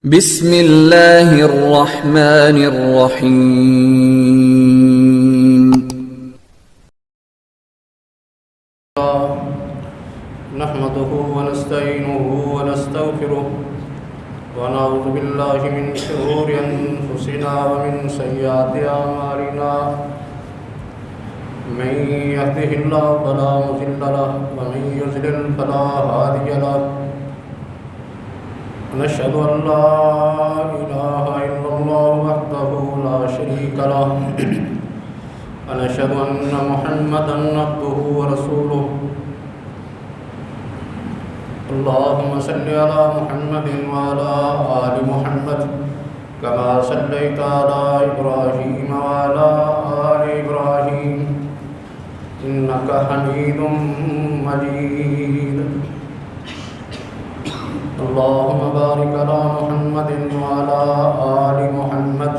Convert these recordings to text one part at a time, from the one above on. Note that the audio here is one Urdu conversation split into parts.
بسم اللہ الرحمن الرحیم نحمده ونستعینه ونستغفره ونعوذ باللہ من شرور انفسنا ومن سیئات اعمالنا من يهده اللہ فلا مضل له ومن يضلل فلا هادی له ونشهد أن لا إله إلا الله وحده لا شريك له ونشهد أن محمدا عبده ورسوله اللهم صل على محمد وعلى آل محمد كما صليت على إبراهيم وعلى آل إبراهيم إنك حميد مجيد اللهم بارك على محمد وعلى آل محمد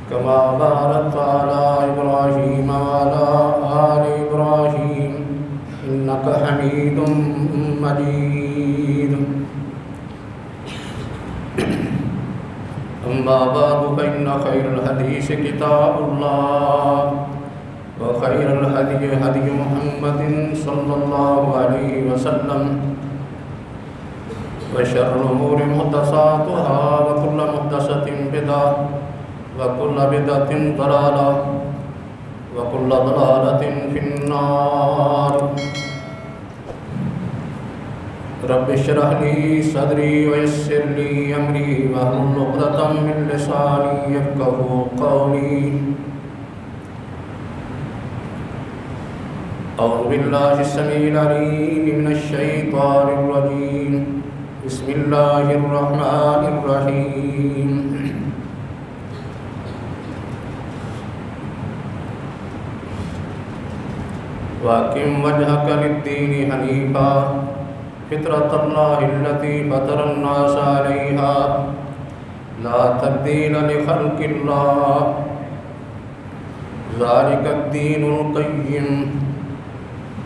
كما باركت على إبراهيم وعلى آل إبراهيم إنك حميد مجيد أما بعد فإن خير الحديث كتاب الله وخير الهدي هدي محمد صلى الله عليه وسلم وشر الأمور محدثاتها وكل محدثة بدعة وكل بدعة ضلالة وكل ضلالة في النار رب اشرح لي صدري ويسر لي أمري واحلل عقدة من لساني يفقهوا قولي أعوذ بالله السميع العليم من الشيطان الرجيم بسم اللہ الرحمن الرحیم وَأَقِمْ وَجْهَكَ لِلدِّينِ حَنِيفًا فِطْرَتَ اللَّهِ الَّتِي فَطَرَ النَّاسَ عَلَيْهَا لَا تَبْدِيلَ لِخَلْقِ اللَّهِ ذَلِكَ الدِّينُ الْقَيِّمُ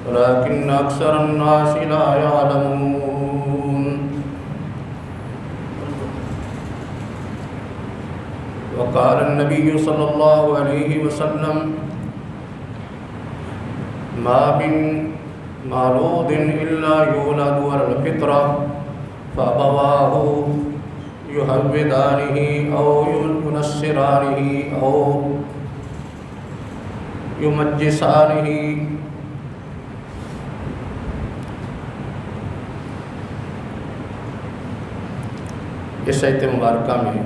وَلَكِنَّ أَكْثَرَ النَّاسِ لَا يَعْلَمُونَ وقال النبي صلى الله عليه وسلم ما من مولود إلا يولد على الفطرة فأبواه يهودانه أو ينصرانه أو يمجسانه اس آیت مبارکہ میں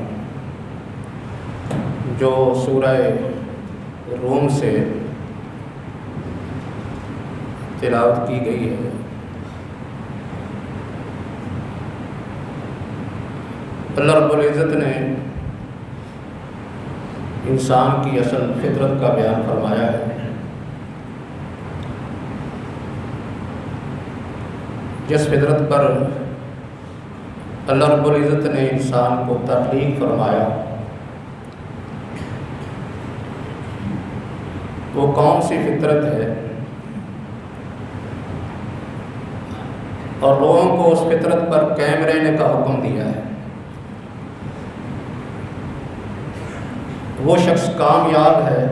جو سورہ روم سے تلاوت کی گئی ہے اللہ رب العزت نے انسان کی اصل فطرت کا بیان فرمایا ہے جس فطرت پر اللہ رب العزت نے انسان کو تخلیق فرمایا وہ کون سی فطرت ہے اور لوگوں کو اس فطرت پر قائم رہنے کا حکم دیا ہے وہ شخص کامیاب ہے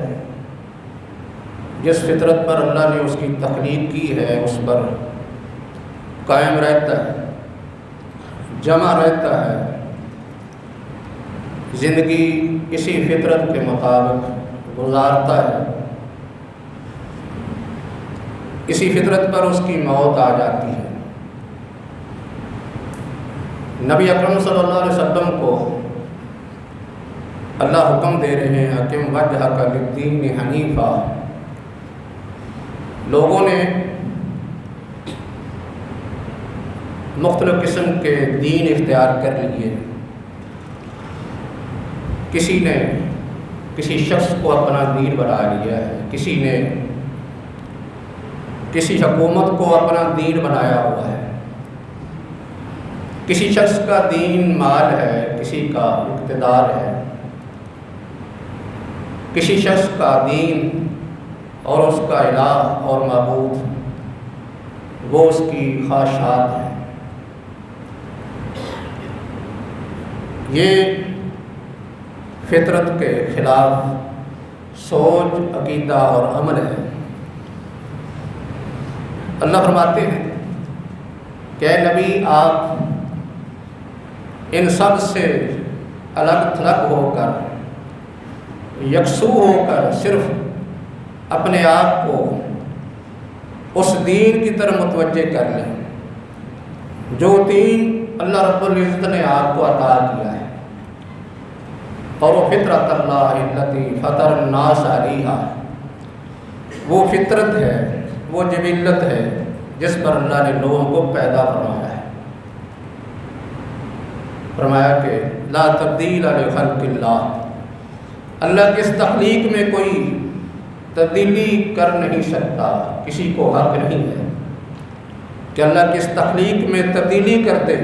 جس فطرت پر اللہ نے اس کی تخلیق کی ہے اس پر قائم رہتا ہے جمع رہتا ہے زندگی اسی فطرت کے مطابق گزارتا ہے اسی فطرت پر اس کی موت آ جاتی ہے نبی اکرم صلی اللہ علیہ وسلم کو اللہ حکم دے رہے ہیں اقم وجہک للدین حنیفا لوگوں نے مختلف قسم کے دین اختیار کر لیے کسی نے کسی شخص کو اپنا دین بنا لیا ہے کسی نے کسی حکومت کو اپنا دین بنایا ہوا ہے کسی شخص کا دین مال ہے کسی کا اقتدار ہے کسی شخص کا دین اور اس کا الہ اور معبود وہ اس کی خواہشات ہیں یہ فطرت کے خلاف سوچ، عقیدہ اور عمل ہے۔ اللہ فرماتے ہیں کہ اے نبی، آپ ان سب سے الگ تھلگ ہو کر، یکسو ہو کر صرف اپنے آپ کو اس دین کی طرف متوجہ کر لیں جو دین اللہ رب العزت نے آپ کو عطا کیا ہے، اور وہ فطرت اللہ التی فطر الناس علیہا، وہ فطرت ہے، وہ جبلت ہے جس پر اللہ نے لوگوں کو پیدا فرمایا ہے۔ فرمایا کہ لا تبدیل لخلق اللہ، اللہ کی اس تخلیق میں کوئی تبدیلی کر نہیں سکتا، کسی کو حق نہیں ہے کہ اللہ کی اس تخلیق میں تبدیلی کر دے۔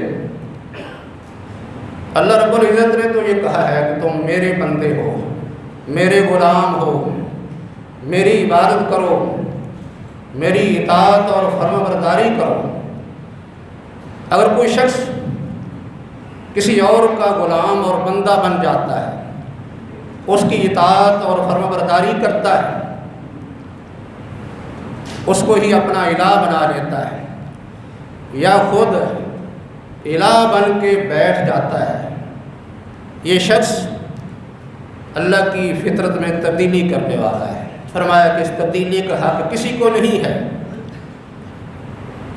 اللہ رب العزت نے تو یہ کہا ہے کہ تم میرے بندے ہو، میرے غلام ہو، میری عبادت کرو، میری اطاعت اور فرما برداری کرو۔ اگر کوئی شخص کسی اور کا غلام اور بندہ بن جاتا ہے، اس کی اطاعت اور فرما برداری کرتا ہے، اس کو ہی اپنا الہ بنا لیتا ہے یا خود الہ بن کے بیٹھ جاتا ہے، یہ شخص اللہ کی فطرت میں تبدیلی کرنے والا ہے۔ فرمایا کہ اس تبدیلی کا حق کسی کو نہیں ہے۔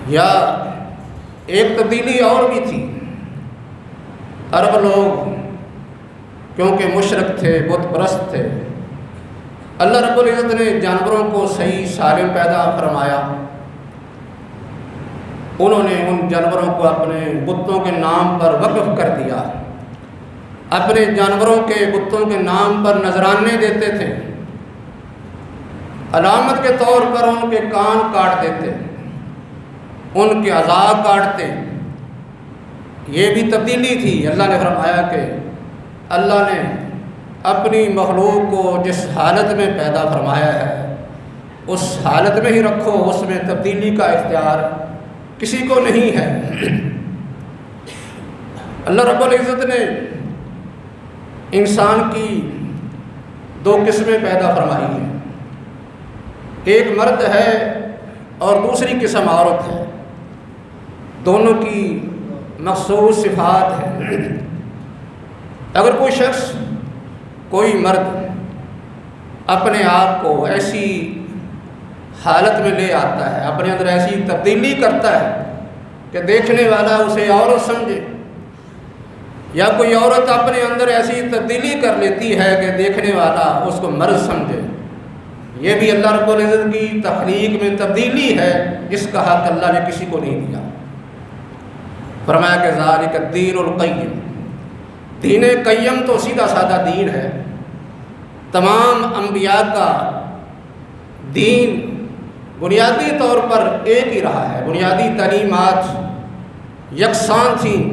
یا ایک تبدیلی اور بھی تھی، عرب لوگ کیونکہ مشرک تھے، بت پرست تھے، اللہ رب العزت نے جانوروں کو صحیح سالم پیدا فرمایا، انہوں نے ان جانوروں کو اپنے بتوں کے نام پر وقف کر دیا، اپنے جانوروں کے بتوں کے نام پر نذرانے دیتے تھے، علامت کے طور پر ان کے کان کاٹ دیتے، ان کے اعضاء کاٹتے۔ یہ بھی تبدیلی تھی۔ اللہ نے فرمایا کہ اللہ نے اپنی مخلوق کو جس حالت میں پیدا فرمایا ہے اس حالت میں ہی رکھو، اس میں تبدیلی کا اختیار کسی کو نہیں ہے۔ اللہ رب العزت نے انسان کی دو قسمیں پیدا فرمائی ہیں، ایک مرد ہے اور دوسری قسم عورت ہے، دونوں کی مخصوص صفات ہیں۔ اگر کوئی شخص، کوئی مرد اپنے آپ کو ایسی حالت میں لے آتا ہے، اپنے اندر ایسی تبدیلی کرتا ہے کہ دیکھنے والا اسے عورت سمجھے، یا کوئی عورت اپنے اندر ایسی تبدیلی کر لیتی ہے کہ دیکھنے والا اس کو مرد سمجھے، یہ بھی اللہ رب العزت کی تخلیق میں تبدیلی ہے جس کا حق اللہ نے کسی کو نہیں دیا۔ فرمایا کہ ذالک الدین القیم، دین قیم تو سیدھا سادہ دین ہے، تمام انبیاء کا دین بنیادی طور پر ایک ہی رہا ہے، بنیادی تعلیمات یکساں تھیں،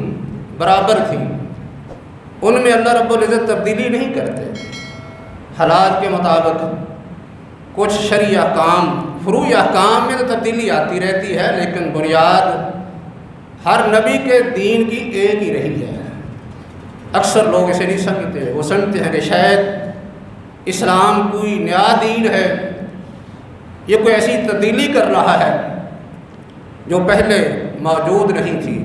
برابر تھیں، ان میں اللہ رب العزت تبدیلی نہیں کرتے۔ حالات کے مطابق کچھ شرعی احکام، فروعی احکام میں تو تبدیلی آتی رہتی ہے، لیکن بنیاد ہر نبی کے دین کی ایک ہی رہی ہے۔ اکثر لوگ اسے نہیں سمجھتے، وہ سمجھتے ہیں کہ شاید اسلام کوئی نیا دین ہے، یہ کوئی ایسی تبدیلی کر رہا ہے جو پہلے موجود نہیں تھی۔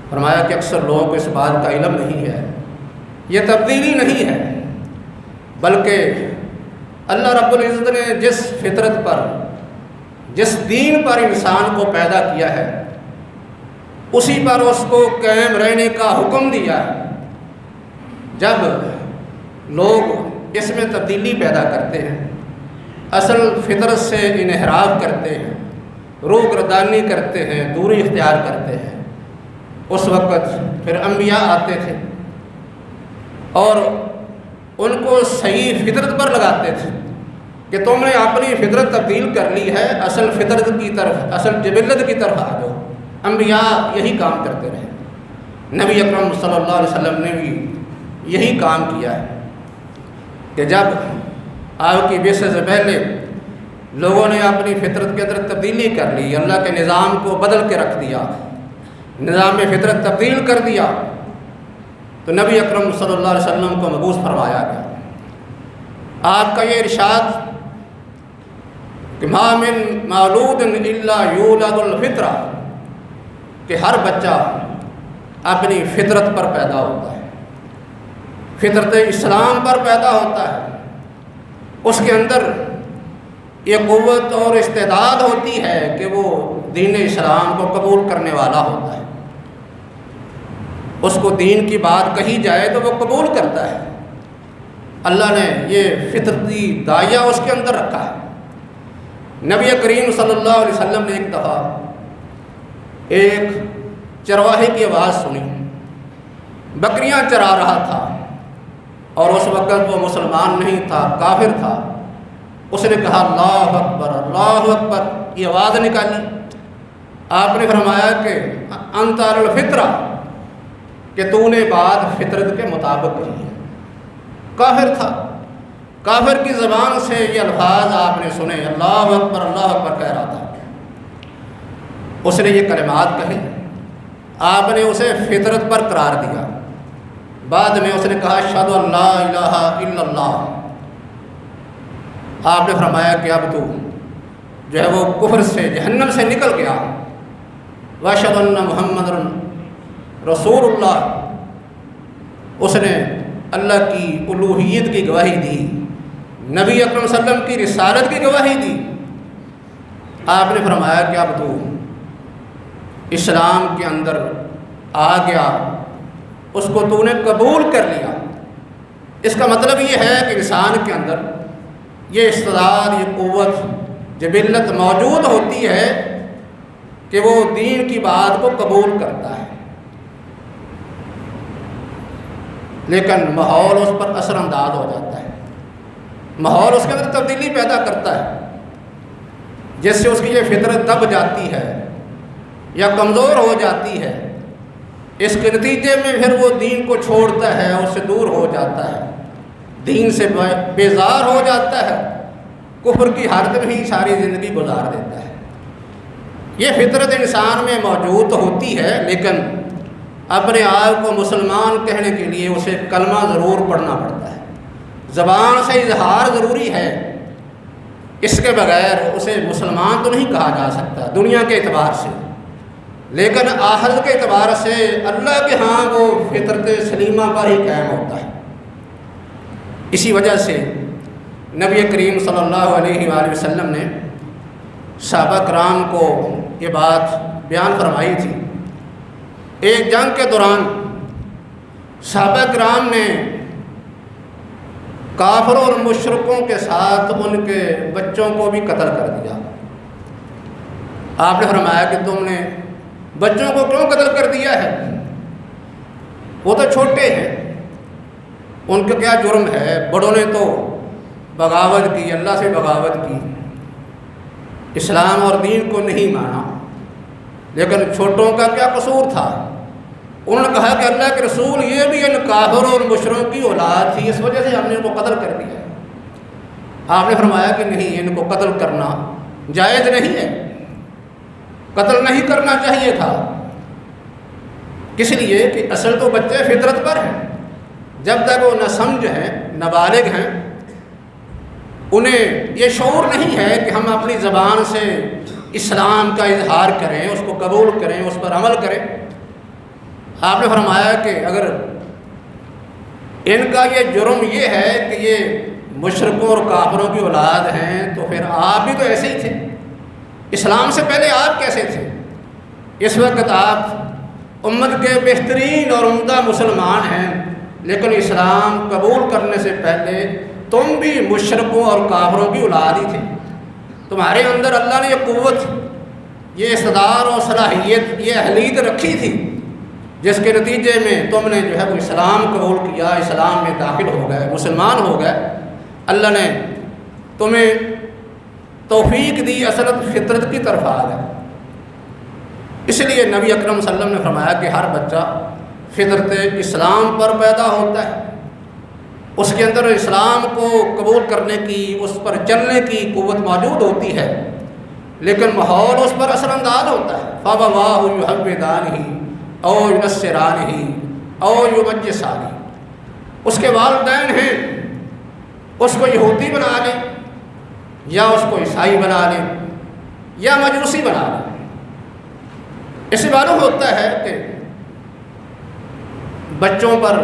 فرمایا کہ اکثر لوگوں کو اس بات کا علم نہیں ہے، یہ تبدیلی نہیں ہے، بلکہ اللہ رب العزت نے جس فطرت پر، جس دین پر انسان کو پیدا کیا ہے، اسی پر اس کو قائم رہنے کا حکم دیا ہے۔ جب لوگ اس میں تبدیلی پیدا کرتے ہیں، اصل فطرت سے انحراف کرتے ہیں، روح گردانی کرتے ہیں، دوری اختیار کرتے ہیں، اس وقت پھر انبیاء آتے تھے اور ان کو صحیح فطرت پر لگاتے تھے کہ تم نے اپنی فطرت تبدیل کر لی ہے، اصل فطرت کی طرف، اصل جبلت کی طرف آ جاؤ۔ انبیاء یہی کام کرتے رہے، نبی اکرم صلی اللہ علیہ وسلم نے بھی یہی کام کیا ہے کہ جب آپ کی بعثت سے پہلے لوگوں نے اپنی فطرت کے اندر تبدیلی کر لی، اللہ کے نظام کو بدل کے رکھ دیا، نظام فطرت تبدیل کر دیا، تو نبی اکرم صلی اللہ علیہ وسلم کو مبعوث فرمایا گیا۔ آپ کا یہ ارشاد کہ ما من مولود الا یولد الفطرہ، کہ ہر بچہ اپنی فطرت پر پیدا ہوتا ہے، فطرت اسلام پر پیدا ہوتا ہے، اس کے اندر یہ قوت اور استعداد ہوتی ہے کہ وہ دین اسلام کو قبول کرنے والا ہوتا ہے۔ اس کو دین کی بات کہی جائے تو وہ قبول کرتا ہے۔ اللہ نے یہ فطرتی داعیہ اس کے اندر رکھا ہے۔ نبی کریم صلی اللہ علیہ وسلم نے ایک دفعہ ایک چرواہے کی آواز سنی، بکریاں چرا رہا تھا، اور اس وقت وہ مسلمان نہیں تھا، کافر تھا۔ اس نے کہا اللہ اکبر اللہ اکبر، یہ آواز نکالی۔ آپ نے فرمایا کہ انت علی الفطرہ، کہ تو نے بات فطرت کے مطابق کہی ہے۔ کافر تھا، کافر کی زبان سے یہ الفاظ آپ نے سنے، اللہ اکبر کہہ رہا تھا۔ اس نے یہ کلمات کہے، آپ نے اسے فطرت پر قرار دیا۔ بعد میں اس نے کہا اشہد ان لا الہ الا اللہ۔ آپ نے فرمایا کہ اب تو جو ہے وہ کفر سے، جہنم سے نکل گیا۔ واشہد ان محمد رسول اللہ، اس نے اللہ کی الوہیت کی گواہی دی، نبی اکرم صلی اللہ علیہ وسلم کی رسالت کی گواہی دی۔ آپ نے فرمایا کہ اب تو اسلام کے اندر آ گیا، اس کو تو نے قبول کر لیا۔ اس کا مطلب یہ ہے کہ انسان کے اندر یہ استعداد، یہ قوت، جبلت موجود ہوتی ہے کہ وہ دین کی بات کو قبول کرتا ہے، لیکن ماحول اس پر اثر انداز ہو جاتا ہے، ماحول اس کے اندر تبدیلی پیدا کرتا ہے، جس سے اس کی یہ فطرت دب جاتی ہے یا کمزور ہو جاتی ہے۔ اس کے نتیجے میں پھر وہ دین کو چھوڑتا ہے، اس سے دور ہو جاتا ہے، دین سے بیزار ہو جاتا ہے، کفر کی حالت میں ہی ساری زندگی گزار دیتا ہے۔ یہ فطرت انسان میں موجود ہوتی ہے، لیکن اپنے آپ کو مسلمان کہنے کے لیے اسے کلمہ ضرور پڑھنا پڑتا ہے، زبان سے اظہار ضروری ہے، اس کے بغیر اسے مسلمان تو نہیں کہا جا سکتا دنیا کے اعتبار سے، لیکن آخرت کے اعتبار سے اللہ کے ہاں وہ فطرت سلیمہ پر ہی قائم ہوتا ہے۔ اسی وجہ سے نبی کریم صلی اللہ علیہ وآلہ وسلم نے صحابہ کرام کو یہ بات بیان فرمائی تھی۔ ایک جنگ کے دوران صحابہ کرام نے کافروں اور مشرکوں کے ساتھ ان کے بچوں کو بھی قتل کر دیا۔ آپ نے فرمایا کہ تم نے بچوں کو کیوں قتل کر دیا ہے؟ وہ تو چھوٹے ہیں، ان کا کیا جرم ہے؟ بڑوں نے تو بغاوت کی، اللہ سے بغاوت کی، اسلام اور دین کو نہیں مانا، لیکن چھوٹوں کا کیا قصور تھا؟ انہوں نے کہا کہ اللہ کے رسول یہ بھی ان کافروں اور مشرکوں کی اولاد تھی، اس وجہ سے ہم نے ان کو قتل کر دیا۔ آپ نے فرمایا کہ نہیں، ان کو قتل کرنا جائز نہیں ہے، قتل نہیں کرنا چاہیے تھا، کس لیے کہ اصل تو بچے فطرت پر ہیں، جب تک وہ نہ سمجھ ہیں، نہ بالغ ہیں، انہیں یہ شعور نہیں ہے کہ ہم اپنی زبان سے اسلام کا اظہار کریں، اس کو قبول کریں، اس پر عمل کریں۔ آپ نے فرمایا کہ اگر ان کا یہ جرم یہ ہے کہ یہ مشرکوں اور کافروں کی اولاد ہیں، تو پھر آپ بھی تو ایسے ہی تھے، اسلام سے پہلے آپ کیسے تھے؟ اس وقت آپ امت کے بہترین اور عمدہ مسلمان ہیں، لیکن اسلام قبول کرنے سے پہلے تم بھی مشرکوں اور کافروں کی اولاد ہی تھے۔ تمہارے اندر اللہ نے یہ قوت، یہ استعداد اور صلاحیت، یہ اہلیت رکھی تھی، جس کے نتیجے میں تم نے جو ہے وہ اسلام قبول کیا، اسلام میں داخل ہو گئے، مسلمان ہو گئے۔ اللہ نے تمہیں توفیق دی، اصلت فطرت کی طرف آ گئے۔ اس لیے نبی اکرم صلی اللہ علیہ وسلم نے فرمایا کہ ہر بچہ فطرت اسلام پر پیدا ہوتا ہے، اس کے اندر اسلام کو قبول کرنے کی، اس پر چلنے کی قوت موجود ہوتی ہے، لیکن ماحول اس پر اثر انداز ہوتا ہے۔ فَأَبَوَاهُ يُحَوِّدَانِهِ أَوْ يُنَصِّرَانِهِ، اور یمجسانی، اس کے والدین ہیں اس کو یہودی بنا لیں یا اس کو عیسائی بنا لیں یا مجوسی بنا لیں۔ اس سے معلوم ہوتا ہے کہ بچوں پر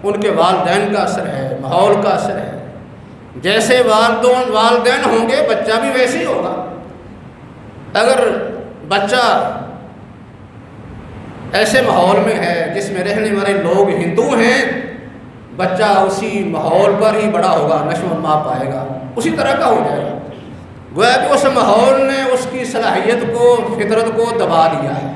ان کے والدین کا اثر ہے، ماحول کا اثر ہے۔ جیسے والدین ہوں گے بچہ بھی ویسے ہی ہوگا۔ اگر بچہ ایسے ماحول میں ہے جس میں رہنے والے لوگ ہندو ہیں، بچہ اسی ماحول پر ہی بڑا ہوگا، نشو و نما پائے گا، اسی طرح کا ہو جائے گا۔ گویا کہ اس ماحول نے اس کی صلاحیت کو، فطرت کو دبا دیا ہے۔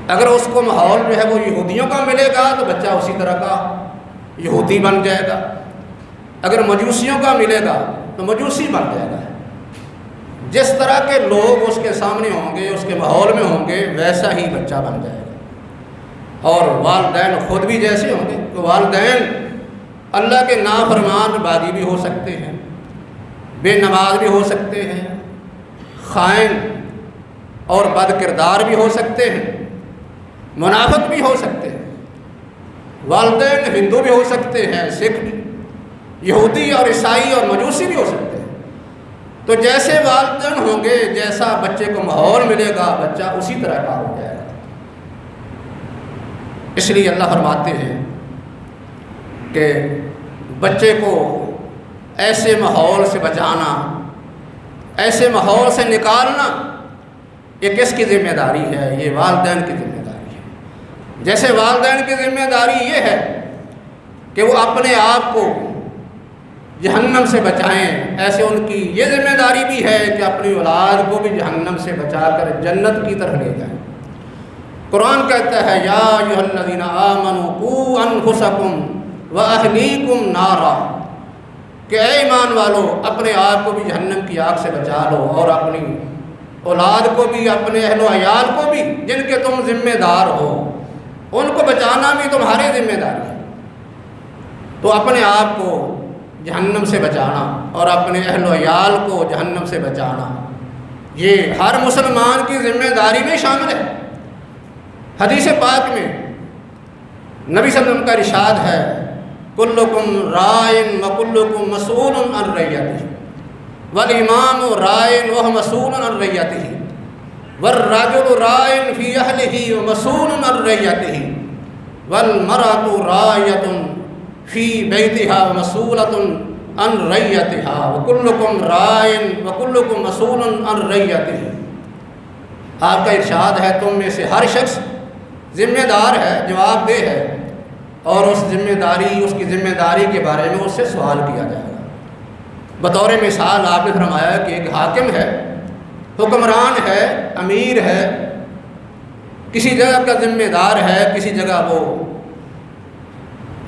اگر اس کو ماحول جو ہے وہ یہودیوں کا ملے گا تو بچہ اسی طرح کا یہودی بن جائے گا، اگر مجوسیوں کا ملے گا تو مجوسی بن جائے گا۔ جس طرح کے لوگ اس کے سامنے ہوں گے، اس کے ماحول میں ہوں گے، ویسا ہی بچہ بن جائے گا۔ اور والدین خود بھی جیسے ہوں گے، تو والدین اللہ کے نافرمان باغی بھی ہو سکتے ہیں، بے نماز بھی ہو سکتے ہیں، خائن اور بد کردار بھی ہو سکتے ہیں، منافق بھی ہو سکتے ہیں۔ والدین ہندو بھی ہو سکتے ہیں، سکھ بھی، یہودی اور عیسائی اور مجوسی بھی ہو سکتے ہیں۔ تو جیسے والدین ہوں گے، جیسا بچے کو ماحول ملے گا، بچہ اسی طرح کا ہو جائے گا۔ اس لیے اللہ فرماتے ہیں کہ بچے کو ایسے ماحول سے بچانا، ایسے ماحول سے نکالنا، یہ کس کی ذمہ داری ہے؟ یہ والدین کی ذمہ داری ہے۔ جیسے والدین کی ذمہ داری یہ ہے کہ وہ اپنے آپ کو جہنم سے بچائیں، ایسے ان کی یہ ذمہ داری بھی ہے کہ اپنی اولاد کو بھی جہنم سے بچا کر جنت کی طرف لے جائیں۔ قرآن کہتا ہے یا ایھا الذین آمنوا قوا انفسکم واہلیکم نارا، کہ اے ایمان والو اپنے آپ کو بھی جہنم کی آگ سے بچا لو اور اپنی اولاد کو بھی، اپنے اہل و عیال کو بھی جن کے تم ذمہ دار ہو، ان کو بچانا بھی تمہاری ذمہ داری ہے۔ تو اپنے آپ کو جہنم سے بچانا اور اپنے اہل و عیال کو جہنم سے بچانا، یہ ہر مسلمان کی ذمہ داری میں شامل ہے۔ حدیث پاک میں نبی صلی اللہ علیہ وسلم کا ارشاد ہے کلکم رائن وکلکم مسئول عن رعیتہ والامام رائن وہو مسئول عن رعیتہ والرجل رائن فی اہلہ ومسئول عن رعیتہ والمرأة راعیۃ فی بیتہا ومسئولۃ عن رعیتہا وکلکم رائن وکلکم مسئول عن رعیتہ۔ آپ کا ارشاد ہے تم میں سے ہر شخص ذمہ دار ہے، جواب دہ ہے، اور اس کی ذمہ داری کے بارے میں اس سے سوال کیا جائے گا۔ بطور مثال آپ نے فرمایا کہ ایک حاکم ہے، حکمران ہے، امیر ہے، کسی جگہ کا ذمہ دار ہے، کسی جگہ وہ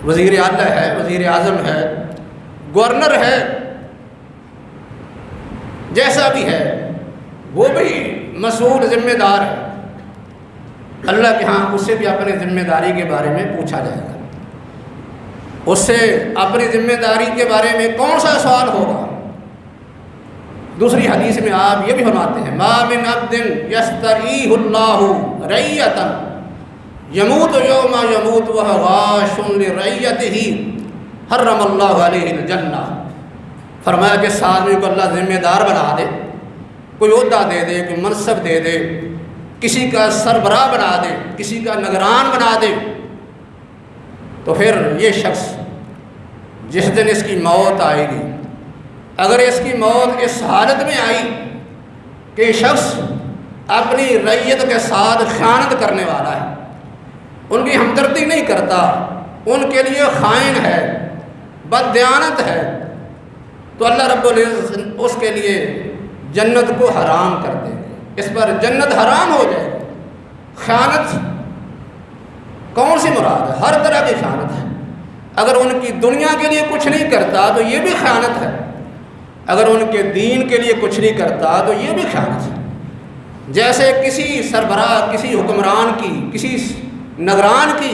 وزیر اعلیٰ ہے، وزیر اعظم ہے، گورنر ہے، جیسا بھی ہے وہ بھی مسئول ذمہ دار ہے۔ اللہ کے ہاں اس سے بھی اپنی ذمہ داری کے بارے میں پوچھا جائے گا۔ اس سے اپنی ذمہ داری کے بارے میں کون سا سوال ہوگا؟ دوسری حدیث میں آپ یہ بھی فرماتے ہیں ما من عبد یسترعیہ اللہ رعیۃ یموت یوم یموت وہو غاش لرعیتہ حرم اللہ علیہ الجنہ۔ فرمایا کہ اس آدمی کو اللہ ذمہ دار بنا دے، کوئی عہدہ دے دے، کوئی منصب دے دے، کسی کا سربراہ بنا دے، کسی کا نگران بنا دے، تو پھر یہ شخص جس دن اس کی موت آئے گی، اگر اس کی موت اس حالت میں آئی کہ شخص اپنی رعیت کے ساتھ خیانت کرنے والا ہے، ان کی ہمدردی نہیں کرتا، ان کے لیے خائن ہے، بددیانت ہے، تو اللہ رب العزت اس کے لیے جنت کو حرام کر دے گا، اس پر جنت حرام ہو جائے گی۔ خیانت کون سی مراد ہے؟ ہر طرح کی خیانت ہے۔ اگر ان کی دنیا کے لیے کچھ نہیں کرتا تو یہ بھی خیانت ہے، اگر ان کے دین کے لیے کچھ نہیں کرتا تو یہ بھی خیانت ہے۔ جیسے کسی سربراہ، کسی حکمران کی، کسی نگران کی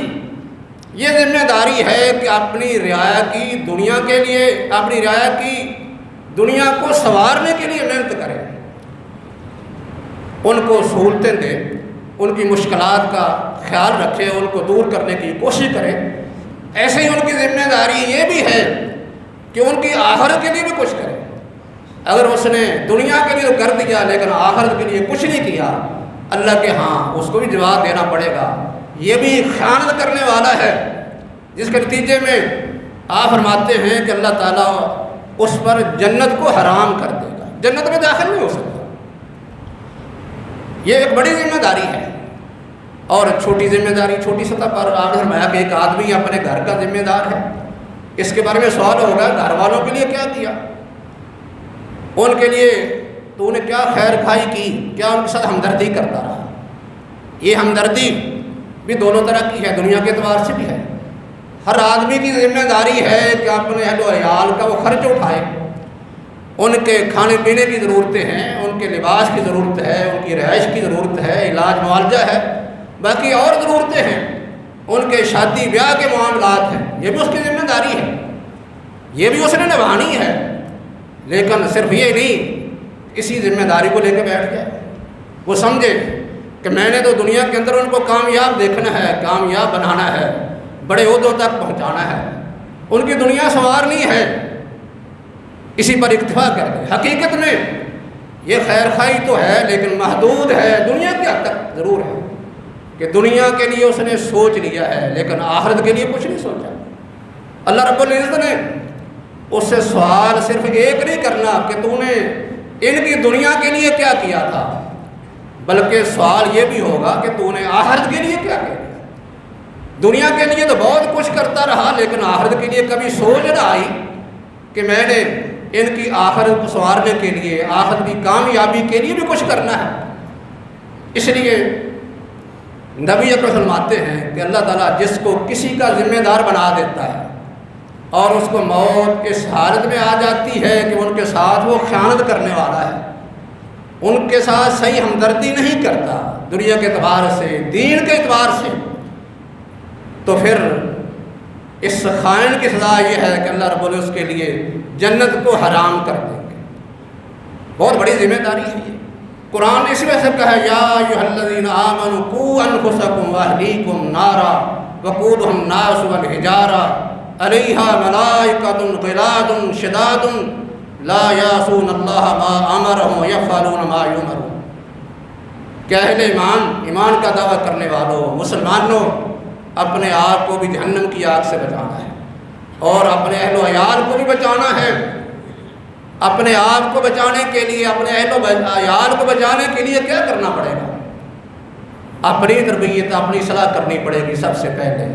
یہ ذمہ داری ہے کہ اپنی رعایا کی دنیا کے لیے، اپنی رعایا کی دنیا کو سنوارنے کے لیے محنت کرے، ان کو سہولتیں دے، ان کی مشکلات کا خیال رکھے، ان کو دور کرنے کی کوشش کرے۔ ایسے ہی ان کی ذمہ داری یہ بھی ہے کہ ان کی آخرت کے لیے بھی کچھ کرے۔ اگر اس نے دنیا کے لیے کر دیا لیکن آخرت کے لیے کچھ نہیں کیا، اللہ کے ہاں اس کو بھی جواب دینا پڑے گا۔ یہ بھی خیانت کرنے والا ہے، جس کے نتیجے میں آپ فرماتے ہیں کہ اللہ تعالیٰ اس پر جنت کو حرام کر دے گا، جنت میں داخل نہیں ہو سکتا۔ یہ ایک بڑی ذمہ داری ہے۔ اور چھوٹی ذمہ داری، چھوٹی سطح پر آپ نے فرمایا کہ ایک آدمی اپنے گھر کا ذمہ دار ہے، اس کے بارے میں سوال ہوگا گھر والوں کے لیے کیا کیا، ان کے لیے تو نے کیا خیر خواہی کی، کیا ان کے ساتھ ہمدردی کرتا رہا۔ یہ ہمدردی بھی دونوں طرح کی ہے، دنیا کے اعتبار سے بھی ہے۔ ہر آدمی کی ذمہ داری ہے کہ اپنے اہل و عیال کا وہ خرچ اٹھائے، ان کے کھانے پینے کی ضرورتیں ہیں، ان کے لباس کی ضرورت ہے، ان کی رہائش کی ضرورت ہے، علاج معالجہ ہے، باقی اور ضرورتیں ہیں، ان کے شادی بیاہ کے معاملات ہیں، یہ بھی اس کی ذمہ داری ہے، یہ بھی اس نے نبھانی ہے۔ لیکن صرف یہ نہیں اسی ذمہ داری کو لے کے بیٹھ جائے، وہ سمجھے کہ میں نے تو دنیا کے اندر ان کو کامیاب دیکھنا ہے، کامیاب بنانا ہے، بڑے عہدوں تک پہنچانا ہے، ان کی دنیا سنوارنی ہے، اسی پر اکتفا کر دے۔ حقیقت میں یہ خیر خواہی تو ہے لیکن محدود ہے، دنیا کی حد تک ضرور ہے کہ دنیا کے لیے اس نے سوچ لیا ہے لیکن آخرت کے لیے کچھ نہیں سوچا۔ اللہ رب العزت نے اس سے سوال صرف ایک نہیں کرنا کہ تو نے ان کی دنیا کے لیے کیا کیا تھا، بلکہ سوال یہ بھی ہوگا کہ تو نے آخرت کے لیے کیا کیا۔ دنیا کے لیے تو بہت کچھ کرتا رہا لیکن آخرت کے لیے کبھی سوچ نہ آئی کہ میں نے ان کی آخرت کو سنوارنے کے لیے، آخرت کی کامیابی کے لیے بھی کچھ کرنا ہے۔ اس لیے نبی اکرم فرماتے ہیں کہ اللہ تعالیٰ جس کو کسی کا ذمہ دار بنا دیتا ہے اور اس کو موت اس حالت میں آ جاتی ہے کہ ان کے ساتھ وہ خیانت کرنے والا ہے، ان کے ساتھ صحیح ہمدردی نہیں کرتا دنیا کے اعتبار سے، دین کے اعتبار سے، تو پھر اس خائن کی سزا یہ ہے کہ اللہ رب العزت اس کے لیے جنت کو حرام کر دیں گے۔ بہت بڑی ذمہ داری ہے یہ۔ قرآن اس میں سے کہا یا ایھا الذین آمنوا قوا انفسکم واہلیکم نارا وقودھا الناس والحجارہ علیہا ملائکۃ غلاظ شداد لا یعصون اللہ ما امرہم ویفعلون ما یؤمرون۔ کہ اہل ایمان کا دعویٰ کرنے والوں مسلمانوں، اپنے آپ کو بھی جہنم کی آگ سے بچانا ہے اور اپنے اہل و عیال کو بھی بچانا ہے۔ اپنے آپ کو بچانے کے لیے، اپنے اہل و عیال کو بچانے کے لیے کیا کرنا پڑے گا؟ اپنی تربیت، اپنی اصلاح کرنی پڑے گی سب سے پہلے،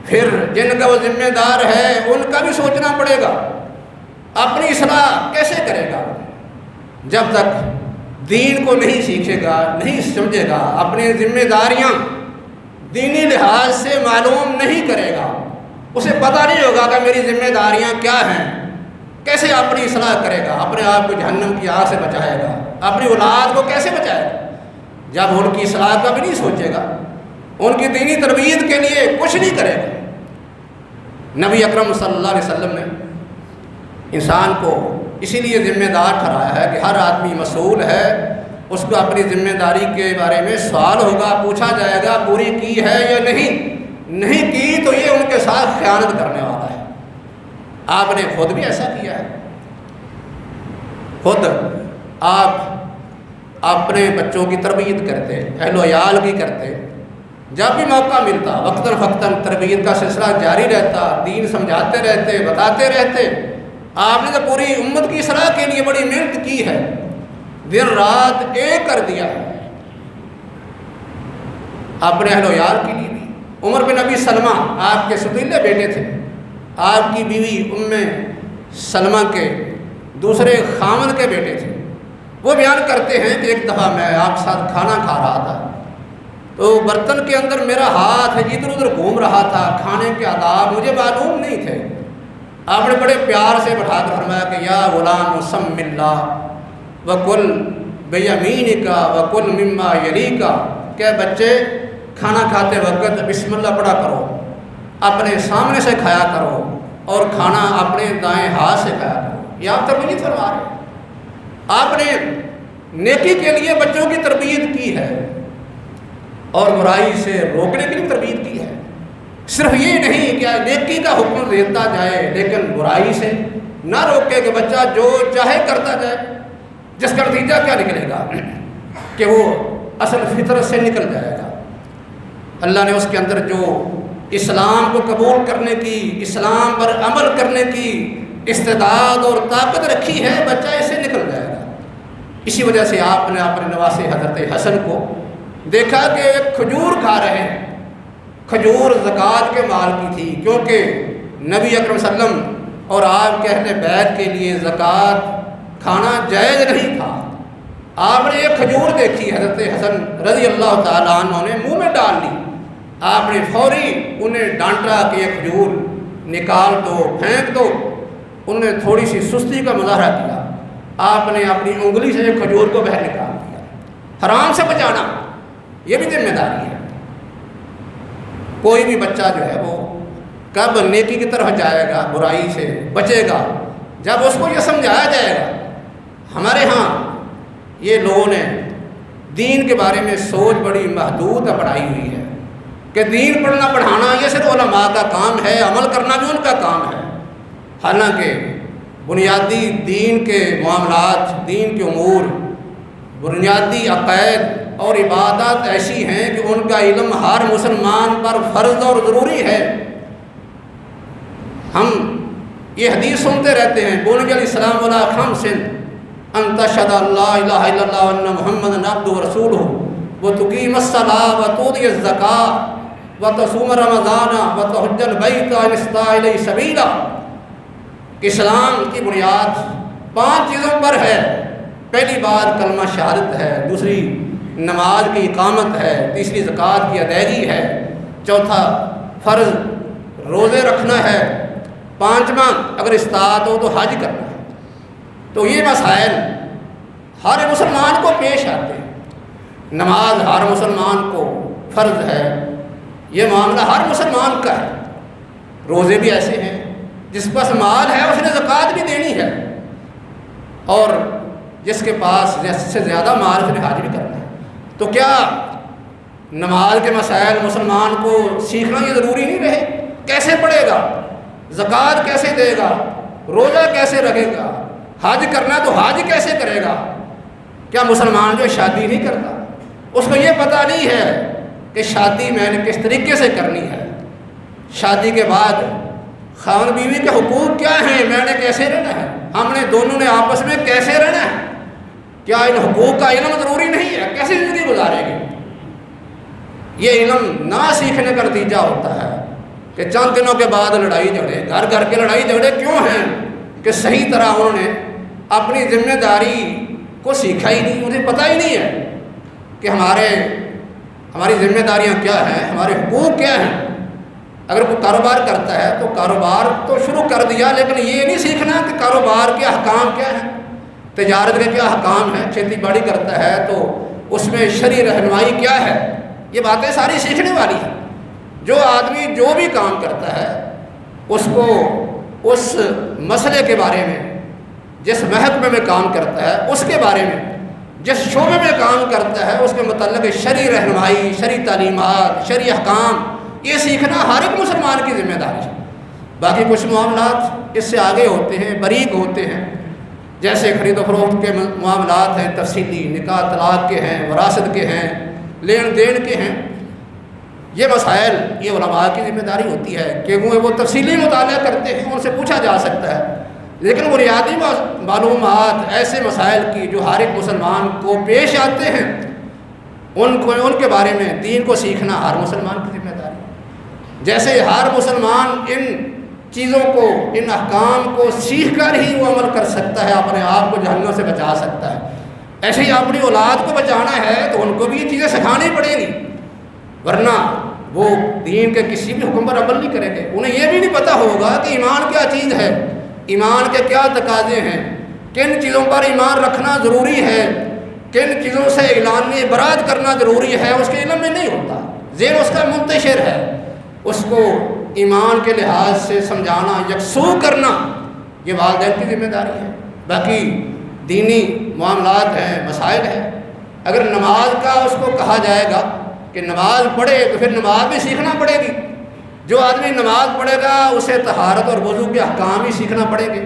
پھر جن کا وہ ذمہ دار ہے ان کا بھی سوچنا پڑے گا اپنی اصلاح کیسے کرے گا۔ جب تک دین کو نہیں سیکھے گا، نہیں سمجھے گا، اپنی ذمہ داریاں دینی لحاظ سے معلوم نہیں کرے گا، اسے پتہ نہیں ہوگا کہ میری ذمہ داریاں کیا ہیں، کیسے اپنی اصلاح کرے گا، اپنے آپ کو جہنم کی آگ سے بچائے گا، اپنی اولاد کو کیسے بچائے گا جب ان کی اصلاح کا بھی نہیں سوچے گا، ان کی دینی تربیت کے لیے کچھ نہیں کرے گا۔ نبی اکرم صلی اللہ علیہ وسلم نے انسان کو اسی لیے ذمہ دار ٹھہرایا ہے کہ ہر آدمی مسئول ہے، اس کو اپنی ذمہ داری کے بارے میں سوال ہوگا، پوچھا جائے گا پوری کی ہے یا نہیں کی تو یہ ان کے ساتھ خیانت کرنے والا ہے۔ آپ نے خود بھی ایسا کیا ہے، خود آپ اپنے بچوں کی تربیت کرتے، اہل و عیال کی کرتے، جب بھی موقع ملتا وقتاً فوقتاً تربیت کا سلسلہ جاری رہتا، دین سمجھاتے رہتے، بتاتے رہتے۔ آپ نے تو پوری امت کی اصلاح کے لیے بڑی محنت کی ہے، دن رات ایک کر دیا ہے، اپنے اہل و عیال کے لیے بھی۔ عمر بن ابی سلمہ آپ کے ستیلے بیٹے تھے، آپ کی بیوی ام سلمہ کے دوسرے خامد کے بیٹے تھے۔ وہ بیان کرتے ہیں کہ ایک دفعہ میں آپ کے ساتھ کھانا کھا رہا تھا تو برتن کے اندر میرا ہاتھ ادھر ادھر گھوم رہا تھا، کھانے کے آداب مجھے معلوم نہیں تھے۔ آپ نے بڑے پیار سے بٹھا کر فرمایا کہ یا غلام سم اللہ وکل بیمینک وکل مما یلیک، کہ بچے کھانا کھاتے وقت بسم اللہ پڑھا کرو، اپنے سامنے سے کھایا کرو اور کھانا اپنے دائیں ہاتھ سے کھایا کرو۔ یہ آپ تربیت فرما رہے ہیں، آپ نے نیکی کے لیے بچوں کی تربیت کی ہے۔ اور برائی سے روکنے کی بھی تربیت کی ہے۔ صرف یہ نہیں کہ نیکی کا حکم دیتا جائے لیکن برائی سے نہ روکے کہ بچہ جو چاہے کرتا جائے، جس کا نتیجہ کیا نکلے گا کہ وہ اصل فطرت سے نکل جائے گا۔ اللہ نے اس کے اندر جو اسلام کو قبول کرنے کی، اسلام پر عمل کرنے کی استعداد اور طاقت رکھی ہے، بچہ اسے نکل جائے گا۔ اسی وجہ سے آپ نے اپنے نواسے حضرت حسن کو دیکھا کہ ایک کھجور کھا رہے ہیں۔ کھجور زکوٰۃ کے مال کی تھی، کیونکہ نبی اکرم صلی اللہ علیہ وسلم اور آپ کے اہل بیت کے لیے زکوٰۃ کھانا جائز نہیں تھا۔ آپ نے ایک کھجور دیکھی، حضرت حسن رضی اللہ تعالیٰ عنہ نے منہ میں ڈال لی، آپ نے فوری انہیں ڈانٹا کہ یہ کھجور نکال دو، پھینک دو۔ انہوں نے تھوڑی سی سستی کا مظاہرہ کیا، آپ نے اپنی انگلی سے کھجور کو باہر نکال دیا۔ حرام سے بچانا یہ بھی ذمہ داری ہے۔ کوئی بھی بچہ جو ہے وہ کب نیکی کی طرف جائے گا، برائی سے بچے گا، جب اس کو یہ سمجھایا جائے گا۔ ہمارے ہاں یہ لوگوں نے دین کے بارے میں سوچ بڑی محدود بڑھائی ہوئی ہے کہ دین پڑھنا پڑھانا یہ صرف علماء کا کام ہے، عمل کرنا بھی ان کا کام ہے۔ حالانکہ بنیادی دین کے معاملات، دین کے امور، بنیادی عقائد اور عبادات ایسی ہیں کہ ان کا علم ہر مسلمان پر فرض اور ضروری ہے۔ ہم یہ حدیث سنتے رہتے ہیں، بنی الاسلام علی خمس ان تشہد ان لا الہ الا اللہ وان محمدا عبدہ ورسولہ وتقیم الصلاۃ وتؤتی الزکاۃ وتصوم رمضان وتحج البیت ان استطاع الیہ سبیلا۔ اسلام کی بنیاد 5 چیزوں پر ہے۔ پہلی بات کلمہ شہادت ہے، دوسری نماز کی اقامت ہے، تیسری زکوٰۃ کی ادائیگی ہے، چوتھا فرض روزے رکھنا ہے، پانچواں اگر استطاعت ہو تو حج کرنا ہے۔ تو یہ مسائل ہر مسلمان کو پیش آتے ہیں۔ نماز ہر مسلمان کو فرض ہے، یہ معاملہ ہر مسلمان کا ہے۔ روزے بھی ایسے ہیں، جس پاس مال ہے اس نے زکوٰۃ بھی دینی ہے، اور جس کے پاس سے زیادہ مال اس نے حج بھی کرنا ہے۔ تو کیا نماز کے مسائل مسلمان کو سیکھنا یہ ضروری نہیں رہے؟ کیسے پڑھے گا؟ زکوٰۃ کیسے دے گا؟ روزہ کیسے رکھے گا؟ حج کرنا تو حج کیسے کرے گا؟ کیا مسلمان جو شادی نہیں کرتا اس کو یہ پتہ نہیں ہے کہ شادی میں نے کس طریقے سے کرنی ہے؟ شادی کے بعد خاوند بیوی کے حقوق کیا ہیں، میں نے کیسے رہنا ہے، ہم نے دونوں نے آپس میں کیسے رہنا ہے؟ کیا ان حقوق کا علم ضروری نہیں ہے؟ کیسے زندگی گزارے گی؟ یہ علم نہ سیکھنے کا نتیجہ ہوتا ہے کہ چند دنوں کے بعد لڑائی جھگڑے، گھر گھر کے لڑائی جھگڑے کیوں ہیں؟ کہ صحیح طرح انہوں نے اپنی ذمہ داری کو سیکھا ہی نہیں، انہیں پتہ ہی نہیں ہے کہ ہماری ذمہ داریاں کیا ہیں، ہمارے حقوق کیا ہیں۔ اگر کوئی کاروبار کرتا ہے تو کاروبار تو شروع کر دیا، لیکن یہ نہیں سیکھنا کہ کاروبار کے احکام کیا ہیں، تجارت کے کیا احکام ہیں، کھیتی باڑی کرتا ہے تو اس میں شرعی رہنمائی کیا ہے۔ یہ باتیں ساری سیکھنے والی ہیں۔ جو آدمی جو بھی کام کرتا ہے اس کو اس مسئلے کے بارے میں، جس محکمے میں کام کرتا ہے اس کے بارے میں، جس شعبے میں کام کرتا ہے اس کے متعلق شرعی رہنمائی، شرعی تعلیمات، شرعی احکام یہ سیکھنا ہر ایک مسلمان کی ذمہ داری ہے۔ باقی کچھ معاملات اس سے آگے ہوتے ہیں، بریک ہوتے ہیں، جیسے خرید و فروخت کے معاملات ہیں، تفصیلی نکاح طلاق کے ہیں، وراثت کے ہیں، لین دین کے ہیں۔ یہ مسائل یہ علماء کی ذمہ داری ہوتی ہے کہ وہ تفصیلی مطالعہ کرتے ہیں، ان سے پوچھا جا سکتا ہے، لیکن بنیادی معلومات ایسے مسائل کی جو ہر ایک مسلمان کو پیش آتے ہیں ان کے بارے میں دین کو سیکھنا ہر مسلمان کی ذمہ داری ہے۔ جیسے ہر مسلمان ان چیزوں کو، ان احکام کو سیکھ کر ہی وہ عمل کر سکتا ہے، اپنے آپ کو جہنم سے بچا سکتا ہے، ایسے ہی اپنی اولاد کو بچانا ہے تو ان کو بھی یہ چیزیں سکھانی پڑیں گی، ورنہ وہ دین کے کسی بھی حکم پر عمل نہیں کریں گے۔ انہیں یہ بھی نہیں پتہ ہوگا کہ ایمان کیا چیز ہے، ایمان کے کیا تقاضے ہیں، کن چیزوں پر ایمان رکھنا ضروری ہے، کن چیزوں سے اعلان برات کرنا ضروری ہے، اس کے علم میں نہیں ہوتا، ذہن اس کا منتشر ہے۔ اس کو ایمان کے لحاظ سے سمجھانا، یکسو کرنا یہ والدین کی ذمہ داری ہے۔ باقی دینی معاملات ہیں، مسائل ہیں، اگر نماز کا اس کو کہا جائے گا کہ نماز پڑھے تو پھر نماز بھی سیکھنا پڑے گی. جو آدمی نماز پڑھے گا اسے طہارت اور وضو کے احکام ہی سیکھنا پڑے گے.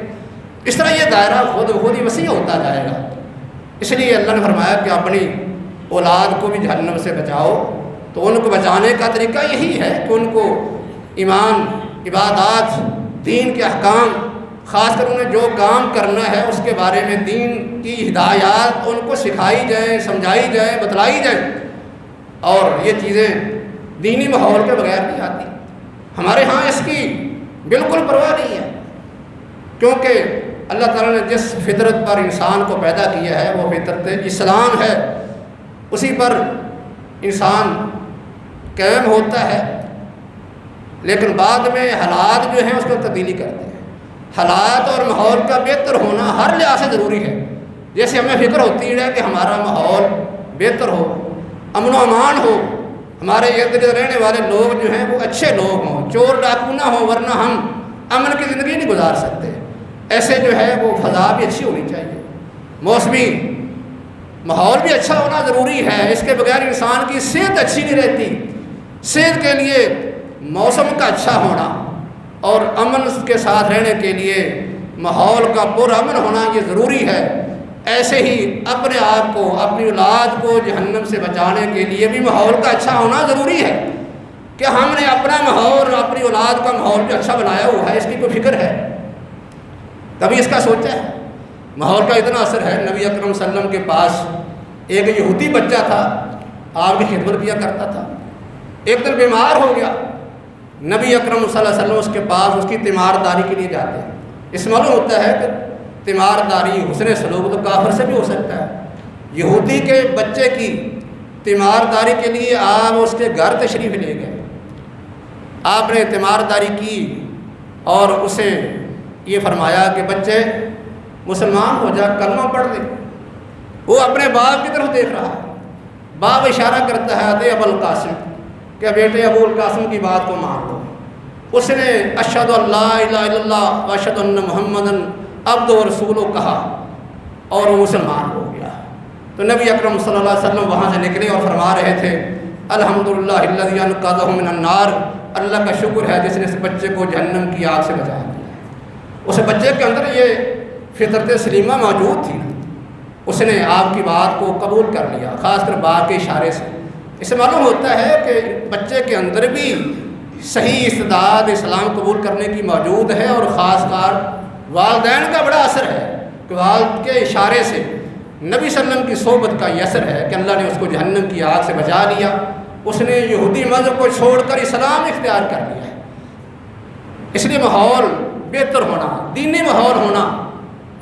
اس طرح یہ دائرہ خود ہی وسیع ہوتا جائے گا. اس لیے اللہ نے فرمایا کہ اپنی اولاد کو بھی جہنم سے بچاؤ. تو ان کو بچانے کا طریقہ یہی ہے کہ ان کو ایمان، عبادات، دین کے احکام، خاص کر انہیں جو کام کرنا ہے اس کے بارے میں دین کی ہدایات ان کو سکھائی جائیں، سمجھائی جائیں، بتلائی جائیں. اور یہ چیزیں دینی ماحول کے بغیر نہیں آتی. ہمارے ہاں اس کی بالکل پرواہ نہیں ہے، کیونکہ اللہ تعالیٰ نے جس فطرت پر انسان کو پیدا کیا ہے وہ فطرت اسلام ہے. اسی پر انسان قائم ہوتا ہے، لیکن بعد میں حالات جو ہیں اس کو تبدیلی کرتے ہیں. حالات اور ماحول کا بہتر ہونا ہر لحاظ سے ضروری ہے. جیسے ہمیں فکر ہوتی ہے کہ ہمارا ماحول بہتر ہو، امن و امان ہو، ہمارے ارد گرد رہنے والے لوگ جو ہیں وہ اچھے لوگ ہوں، چور ڈاکو نہ ہوں، ورنہ ہم امن کی زندگی نہیں گزار سکتے. ایسے جو ہے وہ فضا بھی اچھی ہونی چاہیے، موسمی ماحول بھی اچھا ہونا ضروری ہے. اس کے بغیر انسان کی صحت اچھی نہیں رہتی. صحت کے لیے موسم کا اچھا ہونا اور امن کے ساتھ رہنے کے لیے ماحول کا پرامن ہونا یہ ضروری ہے. ایسے ہی اپنے آپ کو، اپنی اولاد کو جہنم سے بچانے کے لیے بھی ماحول کا اچھا ہونا ضروری ہے. کہ ہم نے اپنا ماحول، اپنی اولاد کا ماحول بھی اچھا بنایا ہوا ہے، اس کی کوئی فکر ہے؟ کبھی اس کا سوچا ہے؟ ماحول کا اتنا اثر ہے. نبی اکرم صلی اللہ علیہ وسلم کے پاس ایک یہودی بچہ تھا، آپ کی خدمت کیا کرتا تھا. ایک دن بیمار ہو گیا. نبی اکرم صلی اللہ علیہ وسلم اس کے پاس اس کی تیمارداری کے لیے جاتے ہیں. اس معلوم ہوتا ہے کہ تیمارداری، حسن سلوک تو کافر سے بھی ہو سکتا ہے. یہودی کے بچے کی تیمارداری کے لیے آپ اس کے گھر تشریف لے گئے. آپ نے تیمارداری کی اور اسے یہ فرمایا کہ بچے مسلمان ہو جا، کلمہ پڑھ لے. وہ اپنے باپ کی طرف دیکھ رہا ہے. باپ اشارہ کرتا ہے اتے ابو القاسم، کہ بیٹے ابو القاسم کی بات کو مان لو. اس نے اشہد ان لا الہ الا اللہ و اشہد ان محمدً عبدہ و رسولہ کہا اور وہ مسلمان ہو گیا. تو نبی اکرم صلی اللہ علیہ وسلم وہاں سے نکلے اور فرما رہے تھے الحمدللہ الذی انقذہ من النار. اللہ کا شکر ہے جس نے اس بچے کو جہنم کی آگ سے بچا دیا. اس بچے کے اندر یہ فطرت سلیمہ موجود تھی. اس نے آپ کی بات کو قبول کر لیا، خاص کر باپ کے اشارے سے. اس سے معلوم ہوتا ہے کہ بچے کے اندر بھی صحیح استعداد اسلام قبول کرنے کی موجود ہے. اور خاص کر والدین کا بڑا اثر ہے کہ والد کے اشارے سے، نبی صلی اللہ علیہ وسلم کی صحبت کا یہ اثر ہے کہ اللہ نے اس کو جہنم کی آگ سے بچا لیا. اس نے یہودی مذہب کو چھوڑ کر اسلام اختیار کر لیا ہے. اس لیے ماحول بہتر ہونا، دینی ماحول ہونا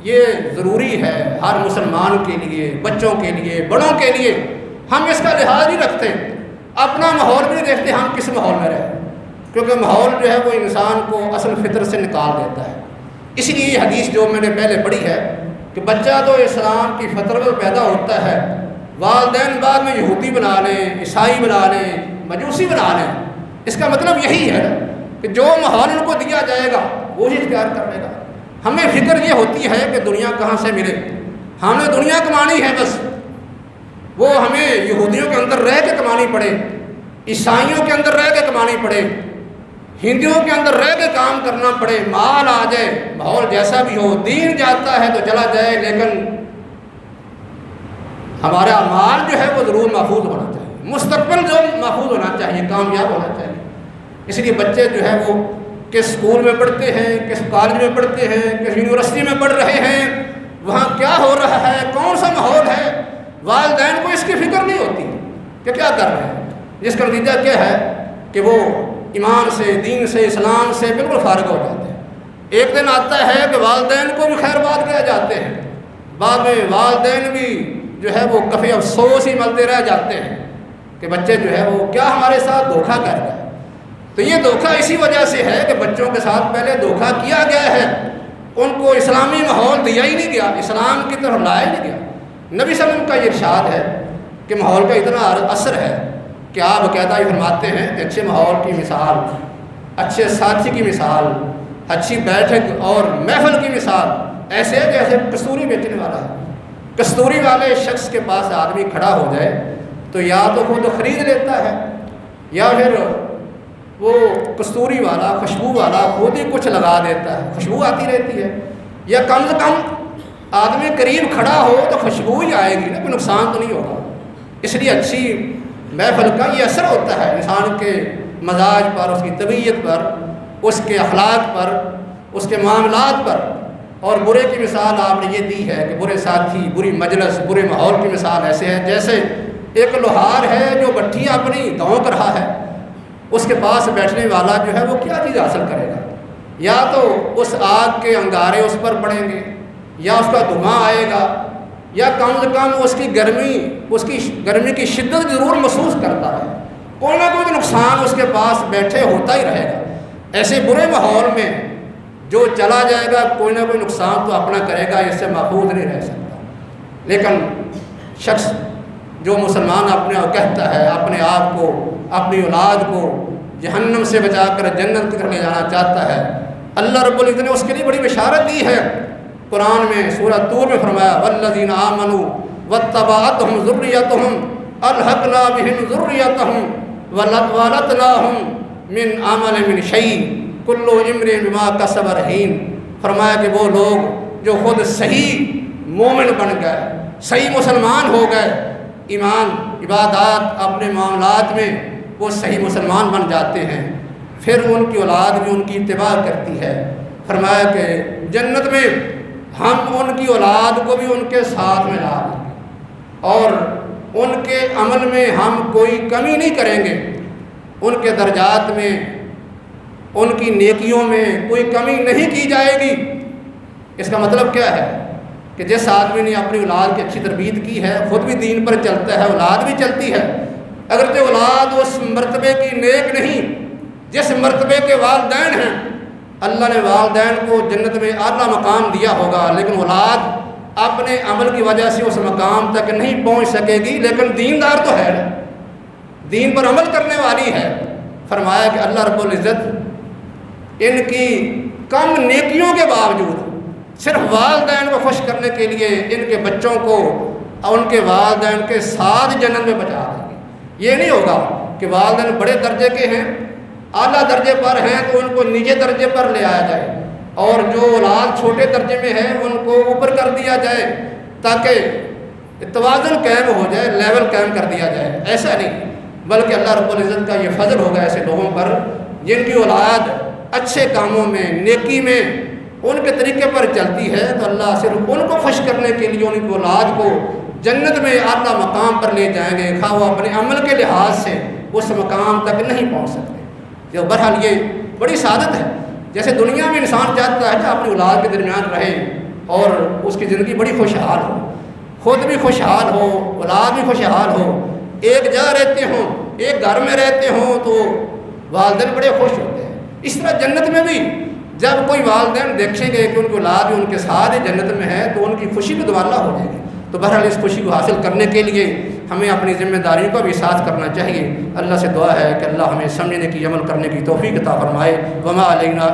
یہ ضروری ہے ہر مسلمان کے لیے، بچوں کے لیے، بڑوں کے لیے. ہم اس کا لحاظ نہیں رکھتے، اپنا ماحول بھی نہیں دیکھتے ہم کس ماحول میں رہیں، کیونکہ ماحول جو ہے وہ انسان کو اصل فطر سے نکال دیتا ہے. اس لیے یہ حدیث جو میں نے پہلے پڑھی ہے کہ بچہ تو اسلام کی فطرت میں پیدا ہوتا ہے، والدین بعد میں یہودی بنا لیں، عیسائی بنا لیں، مجوسی بنا لیں. اس کا مطلب یہی ہے کہ جو ماحول ان کو دیا جائے گا وہی اختیار کر لے گا. ہمیں فکر یہ ہوتی ہے کہ دنیا کہاں سے ملے، ہم نے دنیا کمانی ہے بس. وہ ہمیں یہودیوں کے اندر رہ کے کمانی پڑے، عیسائیوں کے اندر رہ کے کمانی پڑے، ہندوؤں کے اندر رہ کے کام کرنا پڑے. مال آ جائے، ماحول جیسا بھی ہو، دین جاتا ہے تو چلا جائے، لیکن ہمارا مال جو ہے وہ ضرور محفوظ ہونا چاہیے، مستقبل جو محفوظ ہونا چاہیے، کامیاب ہونا چاہیے. اس لیے بچے جو ہے وہ کس اسکول میں پڑھتے ہیں، کس کالج میں پڑھتے ہیں، کس یونیورسٹی میں پڑھ رہے ہیں، وہاں کیا ہو رہا ہے، کون سا ماحول ہے، والدین کو اس کی فکر نہیں ہوتی کہ کیا کر رہے ہیں. جس کا نتیجہ کیا ہے کہ وہ ایمان سے، دین سے، اسلام سے بالکل فارغ ہو جاتے ہیں. ایک دن آتا ہے کہ والدین کو بھی خیر بات کہہ جاتے ہیں، بعد میں والدین بھی جو ہے وہ کافی افسوس ہی ملتے رہ جاتے ہیں کہ بچے جو ہے وہ کیا ہمارے ساتھ دھوکہ کر رہا ہے. تو یہ دھوکہ اسی وجہ سے ہے کہ بچوں کے ساتھ پہلے دھوکہ کیا گیا ہے، ان کو اسلامی ماحول دیا ہی نہیں گیا، اسلام کی طرف لایا نہیں گیا. نبی صلی اللہ علیہ وسلم کا یہ ارشاد ہے کہ ماحول کا اتنا اثر ہے کہ آپ باقاعدہ یہ فرماتے ہیں کہ اچھے ماحول کی مثال، اچھے ساتھی کی مثال، اچھی بیٹھک اور محفل کی مثال ایسے ہے جیسے کستوری بیچنے والا ہے. کستوری والے شخص کے پاس آدمی کھڑا ہو جائے تو یا تو خود خرید لیتا ہے یا پھر وہ کستوری والا خوشبو والا خود ہی کچھ لگا دیتا ہے، خوشبو آتی رہتی ہے، یا کم سے کم آدمی قریب کھڑا ہو تو خوشبو ہی آئے گی نا، کوئی نقصان تو نہیں ہوگا۔ اس لیے اچھی محفل کا یہ اثر ہوتا ہے انسان کے مزاج پر، اس کی طبیعت پر، اس کے اخلاق پر، اس کے معاملات پر۔ اور برے کی مثال آپ نے یہ دی ہے کہ برے ساتھی، بری مجلس، برے ماحول کی مثال ایسے ہے جیسے ایک لوہار ہے جو بٹھی اپنی دونک رہا ہے، اس کے پاس بیٹھنے والا جو ہے وہ کیا چیز حاصل کرے گا؟ یا تو اس آگ کے انگارے اس پر پڑیں گے، یا اس کا دھواں آئے گا، یا کم سے کم اس کی گرمی کی شدت ضرور محسوس کرتا ہے، کوئی نہ کوئی نقصان اس کے پاس بیٹھے ہوتا ہی رہے گا۔ ایسے برے ماحول میں جو چلا جائے گا کوئی نہ کوئی نقصان تو اپنا کرے گا، اس سے محفوظ نہیں رہ سکتا۔ لیکن شخص جو مسلمان اپنے آپ کہتا ہے، اپنے آپ کو، اپنی اولاد کو جہنم سے بچا کر جنت کی طرف لے جانا چاہتا ہے، اللہ رب العزت نے اس کے لیے بڑی بشارت دی ہے۔ قرآن میں سورہ طور میں فرمایا والذین آمنوا واتبعتهم ذریتهم الحقنا بهم ذریتهم ولتناهم من عمل من شیء کل امرئ بما کسب رہین۔ فرمایا کہ وہ لوگ جو خود صحیح مومن بن گئے، صحیح مسلمان ہو گئے، ایمان عبادات اپنے معاملات میں وہ صحیح مسلمان بن جاتے ہیں، پھر ان کی اولاد بھی ان کی اتباع کرتی ہے۔ فرمایا کہ جنت میں ہم ان کی اولاد کو بھی ان کے ساتھ میں لا دیں گے اور ان کے عمل میں ہم کوئی کمی نہیں کریں گے، ان کے درجات میں، ان کی نیکیوں میں کوئی کمی نہیں کی جائے گی۔ اس کا مطلب کیا ہے کہ جس آدمی نے اپنی اولاد کی اچھی تربیت کی ہے، خود بھی دین پر چلتا ہے، اولاد بھی چلتی ہے، اگرچہ اولاد اس مرتبے کی نیک نہیں جس مرتبے کے والدین ہیں، اللہ نے والدین کو جنت میں اعلیٰ مقام دیا ہوگا، لیکن اولاد اپنے عمل کی وجہ سے اس مقام تک نہیں پہنچ سکے گی، لیکن دیندار تو ہے، دین پر عمل کرنے والی ہے۔ فرمایا کہ اللہ رب العزت ان کی کم نیکیوں کے باوجود صرف والدین کو خوش کرنے کے لیے ان کے بچوں کو اور ان کے والدین کے ساتھ جنت میں بچا دیں گے۔ یہ نہیں ہوگا کہ والدین بڑے درجے کے ہیں، اعلیٰ درجے پر ہیں تو ان کو نیچے درجے پر لے آیا جائے، اور جو اولاد چھوٹے درجے میں ہے ان کو اوپر کر دیا جائے تاکہ توازن قائم ہو جائے، لیول قائم کر دیا جائے۔ ایسا نہیں، بلکہ اللہ رب العزت کا یہ فضل ہوگا ایسے لوگوں پر جن کی اولاد اچھے کاموں میں، نیکی میں ان کے طریقے پر چلتی ہے، تو اللہ صرف ان کو خوش کرنے کے لیے ان کی اولاد کو جنت میں اعلیٰ مقام پر لے جائیں گے، خواہ وہ اپنے عمل کے لحاظ سے اس مقام تک نہیں پہنچ سکتے۔ جو بہرحال یہ بڑی سعادت ہے، جیسے دنیا میں انسان چاہتا ہے کہ اپنی اولاد کے درمیان رہے اور اس کی زندگی بڑی خوشحال ہو، خود بھی خوشحال ہو، اولاد بھی خوشحال ہو، ایک جگہ رہتے ہوں، ایک گھر میں رہتے ہوں تو والدین بڑے خوش ہوتے ہیں۔ اس طرح جنت میں بھی جب کوئی والدین دیکھیں گے کہ ان کی اولاد بھی ان کے ساتھ جنت میں ہے تو ان کی خوشی بھی دوبارہ ہو جائے گی۔ تو بہرحال اس خوشی کو حاصل کرنے کے لیے ہمیں اپنی ذمہ داریوں کا بھی احساس کرنا چاہیے۔ اللہ سے دعا ہے کہ اللہ ہمیں سمجھنے کی، عمل کرنے کی توفیق عطا فرمائے۔ وما علینا